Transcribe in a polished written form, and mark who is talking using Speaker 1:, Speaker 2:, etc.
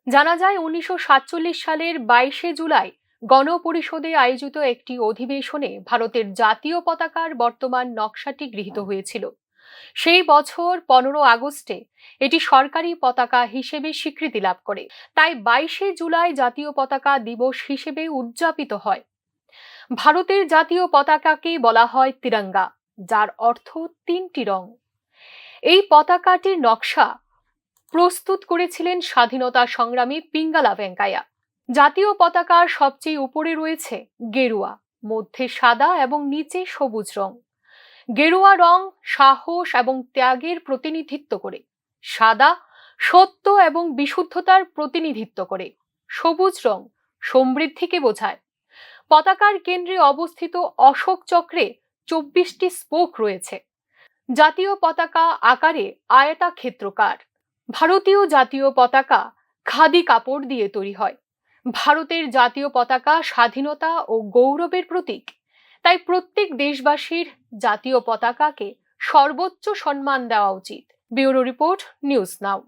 Speaker 1: জানা যায় 1947 সালের 22শে জুলাই গণপরিষদে আয়োজিত একটি অধিবেশনে ভারতের জাতীয় পতাকার বর্তমান নকশাটি গৃহীত হয়েছিল। সেই বছর 15 আগস্টে এটি সরকারি পতাকা হিসেবে স্বীকৃতি লাভ করে। তাই 22শে জুলাই জাতীয় পতাকা দিবস হিসেবে উদযাপিত হয়। ভারতের জাতীয় পতাকাকে বলা হয় তিরঙ্গা, যার অর্থ তিনটি রং। এই পতাকাটির নকশা প্রস্তুত করেছিলেন স্বাধীনতা সংগ্রামী পিঙ্গালা ভেঙ্কাইয়া। জাতীয় পতাকার সবচেয়ে উপরে রয়েছে গেরুয়া, মধ্যে সাদা এবং নিচে সবুজ রং। গেরুয়া রং সাহস এবং ত্যাগের প্রতিনিধিত্ব করে, সাদা সত্য এবং বিশুদ্ধতার প্রতিনিধিত্ব করে, সবুজ রং সমৃদ্ধিকে বোঝায়। পতাকার কেন্দ্রে অবস্থিত অশোক চক্রে 24টি স্পোক রয়েছে। জাতীয় পতাকা আকারে আয়তাক্ষেত্রাকার। ভারতীয় জাতীয় পতাকা খাদি কাপড় দিয়ে তৈরি হয়। ভারতের জাতীয় পতাকা স্বাধীনতা ও গৌরবের প্রতীক। তাই প্রত্যেক দেশবাসীর জাতীয় পতাকাকে সর্বোচ্চ সম্মান দেওয়া উচিত। Bureau report, news now.